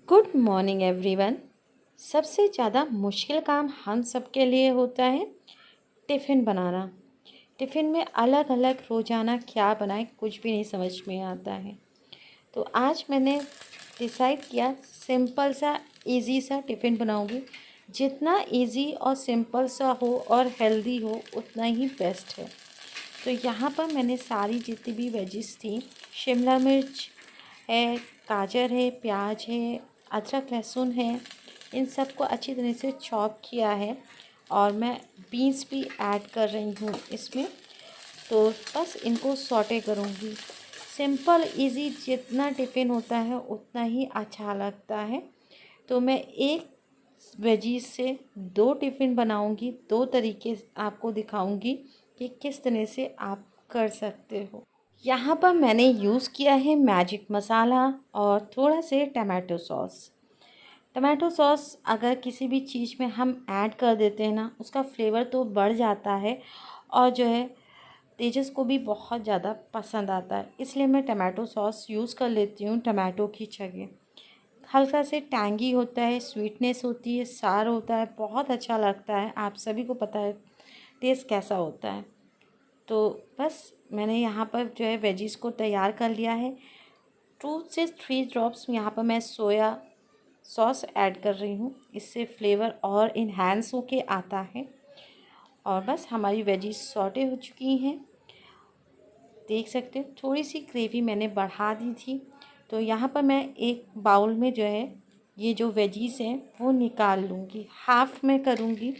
Good morning everyone. सबसे ज़्यादा मुश्किल काम हम सबके लिए होता है टिफ़िन बनाना। टिफ़िन में अलग अलग रोज़ाना क्या बनाएं कुछ भी नहीं समझ में आता है। तो आज मैंने डिसाइड किया सिंपल सा इजी सा टिफ़िन बनाऊंगी। जितना इजी और सिंपल सा हो और हेल्दी हो उतना ही बेस्ट है। तो यहाँ पर मैंने सारी जितनी भी वेजिस थी, शिमला मिर्च है, गाजर है, प्याज है, अदरक लहसुन है, इन सबको अच्छी तरह से चॉप किया है और मैं बीन्स भी ऐड कर रही हूँ इसमें। तो बस इनको सॉटे करूँगी। सिंपल इजी जितना टिफ़िन होता है उतना ही अच्छा लगता है। तो मैं एक वेजीज से दो टिफ़िन बनाऊँगी, दो तरीके आपको दिखाऊँगी कि किस तरह से आप कर सकते हो। यहाँ पर मैंने यूज़ किया है मैजिक मसाला और थोड़ा से टमाटो सॉस। टमाटो सॉस अगर किसी भी चीज़ में हम ऐड कर देते हैं ना, उसका फ्लेवर तो बढ़ जाता है और जो है तेजस को भी बहुत ज़्यादा पसंद आता है। इसलिए मैं टमाटो सॉस यूज़ कर लेती हूँ टमाटो की जगह। हल्का से टैंगी होता है, स्वीटनेस होती है, सार होता है, बहुत अच्छा लगता है। आप सभी को पता है टेस्ट कैसा होता है। तो बस मैंने यहाँ पर जो है वेजिस को तैयार कर लिया है। 2 से 3 ड्रॉप्स यहाँ पर मैं सोया सॉस ऐड कर रही हूँ, इससे फ्लेवर और इन्हांस होके आता है। और बस हमारी वेजिस सॉटे हो चुकी हैं, देख सकते हैं। थोड़ी सी ग्रेवी मैंने बढ़ा दी थी। तो यहाँ पर मैं एक बाउल में जो है ये जो वेजीज हैं वो निकाल लूँगी, हाफ़ में करूँगी।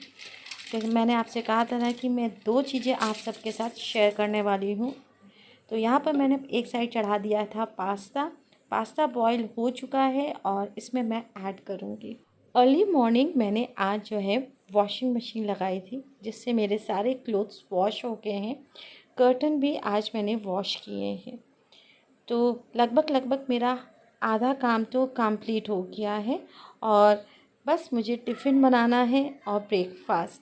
तो मैंने आपसे कहा था ना कि मैं दो चीज़ें आप सबके साथ शेयर करने वाली हूँ। तो यहाँ पर मैंने एक साइड चढ़ा दिया था पास्ता। पास्ता बॉईल हो चुका है और इसमें मैं ऐड करूँगी। अर्ली मॉर्निंग मैंने आज जो है वॉशिंग मशीन लगाई थी, जिससे मेरे सारे क्लोथ्स वॉश हो गए हैं। कर्टन भी आज मैंने वॉश किए हैं। तो लगभग मेरा आधा काम तो कंप्लीट हो गया है और बस मुझे टिफ़िन बनाना है और ब्रेकफास्ट।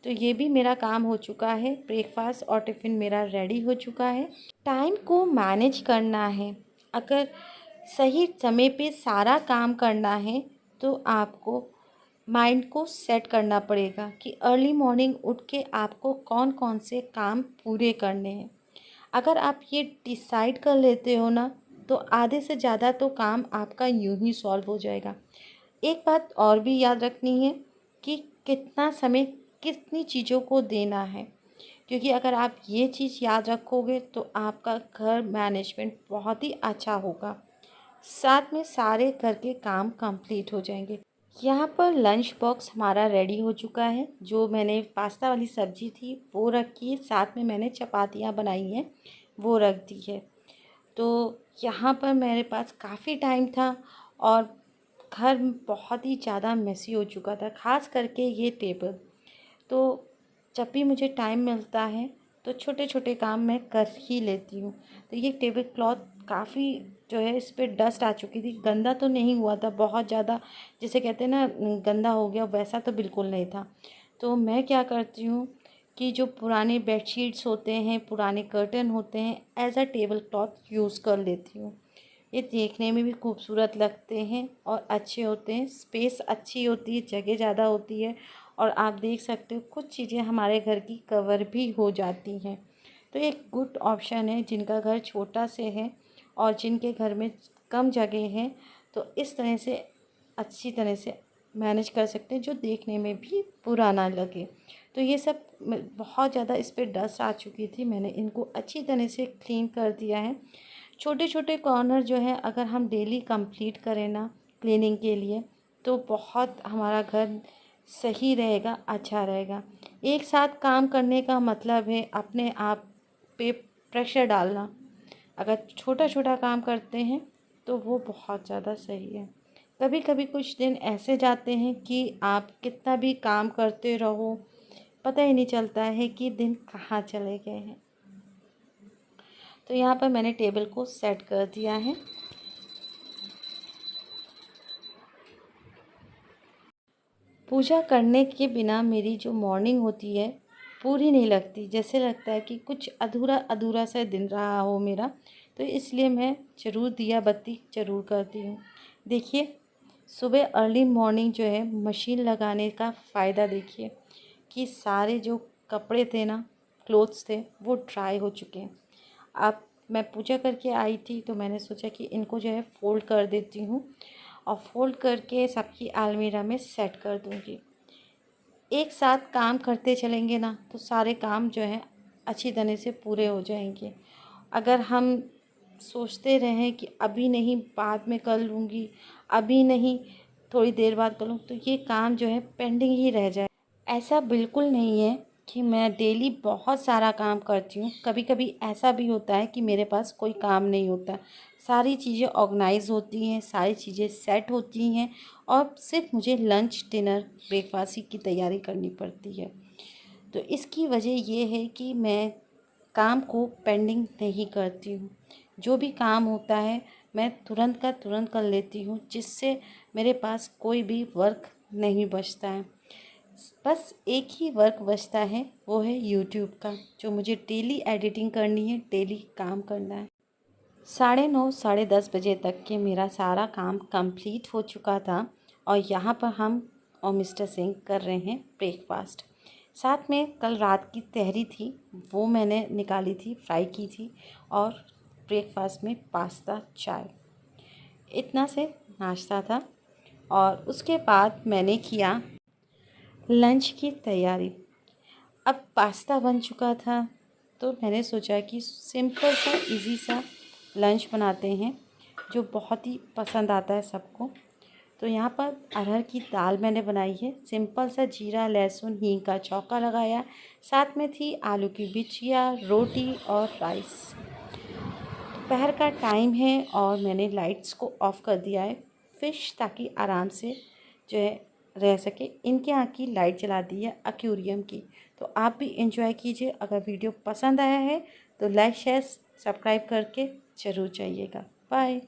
तो ये भी मेरा काम हो चुका है। ब्रेकफास्ट और टिफ़िन मेरा रेडी हो चुका है। टाइम को मैनेज करना है। अगर सही समय पे सारा काम करना है तो आपको माइंड को सेट करना पड़ेगा कि अर्ली मॉर्निंग उठ के आपको कौन कौन से काम पूरे करने हैं। अगर आप ये डिसाइड कर लेते हो ना, तो आधे से ज़्यादा तो काम आपका यूं ही सॉल्व हो जाएगा। एक बात और भी याद रखनी है कि कितना समय कितनी चीज़ों को देना है, क्योंकि अगर आप ये चीज़ याद रखोगे तो आपका घर मैनेजमेंट बहुत ही अच्छा होगा। साथ में सारे घर के काम कंप्लीट हो जाएंगे। यहाँ पर लंच बॉक्स हमारा रेडी हो चुका है। जो मैंने पास्ता वाली सब्ज़ी थी वो रखी है, साथ में मैंने चपातियाँ बनाई हैं वो रख दी है। तो यहाँ पर मेरे पास काफ़ी टाइम था और घर बहुत ही ज़्यादा मेसी हो चुका था, ख़ास करके ये टेबल। तो जब भी मुझे टाइम मिलता है तो छोटे छोटे काम मैं कर ही लेती हूँ। तो ये टेबल क्लॉथ काफ़ी जो है इस पर डस्ट आ चुकी थी। गंदा तो नहीं हुआ था बहुत ज़्यादा, जिसे कहते हैं ना गंदा हो गया, वैसा तो बिल्कुल नहीं था। तो मैं क्या करती हूँ कि जो पुराने बेडशीट्स होते हैं, पुराने कर्टन होते हैं, as a table cloth use कर लेती हूँ। ये देखने में भी खूबसूरत लगते हैं और अच्छे होते हैं। स्पेस अच्छी होती है, जगह ज़्यादा होती है और आप देख सकते हो कुछ चीज़ें हमारे घर की कवर भी हो जाती हैं। तो एक गुड ऑप्शन है जिनका घर छोटा से है और जिनके घर में कम जगह है, तो इस तरह से अच्छी तरह से मैनेज कर सकते हैं जो देखने में भी बुरा ना लगे। तो ये सब बहुत ज़्यादा इस पर डस्ट आ चुकी थी, मैंने इनको अच्छी तरह से क्लीन कर दिया है। छोटे छोटे कॉर्नर जो है अगर हम डेली कंप्लीट करें ना क्लीनिंग के लिए, तो बहुत हमारा घर सही रहेगा, अच्छा रहेगा। एक साथ काम करने का मतलब है अपने आप पे प्रेशर डालना। अगर छोटा छोटा काम करते हैं तो वो बहुत ज़्यादा सही है। कभी कभी कुछ दिन ऐसे जाते हैं कि आप कितना भी काम करते रहो, पता ही नहीं चलता है कि दिन कहाँ चले गए हैं। तो यहाँ पर मैंने टेबल को सेट कर दिया है। पूजा करने के बिना मेरी जो मॉर्निंग होती है पूरी नहीं लगती, जैसे लगता है कि कुछ अधूरा अधूरा सा दिन रहा हो मेरा। तो इसलिए मैं ज़रूर दिया बत्ती ज़रूर करती हूँ। देखिए सुबह अर्ली मॉर्निंग जो है मशीन लगाने का फ़ायदा देखिए कि सारे जो कपड़े थे ना, क्लोथ्स थे, वो ड्राई हो चुके हैं। अब मैं पूजा करके आई थी तो मैंने सोचा कि इनको जो है फ़ोल्ड कर देती हूँ और फ़ोल्ड करके सबकी अलमीरा में सेट कर दूँगी। एक साथ काम करते चलेंगे ना तो सारे काम जो हैं अच्छी तरह से पूरे हो जाएंगे। अगर हम सोचते रहें कि अभी नहीं बाद में कर लूँगी, अभी नहीं थोड़ी देर बाद कर लूँ, तो ये काम जो है पेंडिंग ही रह जाए। ऐसा बिल्कुल नहीं है कि मैं डेली बहुत सारा काम करती हूँ। कभी कभी ऐसा भी होता है कि मेरे पास कोई काम नहीं होता, सारी चीज़ें ऑर्गेनाइज होती हैं, सारी चीज़ें सेट होती हैं और सिर्फ मुझे लंच डिनर ब्रेकफास्ट की तैयारी करनी पड़ती है। तो इसकी वजह ये है कि मैं काम को पेंडिंग नहीं करती हूँ। जो भी काम होता है मैं तुरंत का तुरंत कर लेती हूँ, जिससे मेरे पास कोई भी वर्क नहीं बचता है। बस एक ही वर्क बचता है, वो है यूट्यूब का, जो मुझे डेली एडिटिंग करनी है, डेली काम करना है। 9:30 10:30 बजे तक के मेरा सारा काम कंप्लीट हो चुका था और यहाँ पर हम और मिस्टर सिंह कर रहे हैं ब्रेकफास्ट। साथ में कल रात की तहरी थी, वो मैंने निकाली थी, फ्राई की थी और ब्रेकफास्ट में पास्ता, चाय, इतना से नाश्ता था। और उसके बाद मैंने किया लंच की तैयारी। अब पास्ता बन चुका था तो मैंने सोचा कि सिंपल सा इजी सा लंच बनाते हैं जो बहुत ही पसंद आता है सबको। तो यहाँ पर अरहर की दाल मैंने बनाई है, सिंपल सा जीरा लहसुन हींग का चौका लगाया, साथ में थी आलू की बिचिया, रोटी और राइस। दोपहर का टाइम है और मैंने लाइट्स को ऑफ़ कर दिया है फ़िश ताकि आराम से जो है रह सके। इनके यहाँ की लाइट जला दी है एक्वेरियम की। तो आप भी एंजॉय कीजिए। अगर वीडियो पसंद आया है तो लाइक शेयर सब्सक्राइब करके ज़रूर जाइएगा। बाय।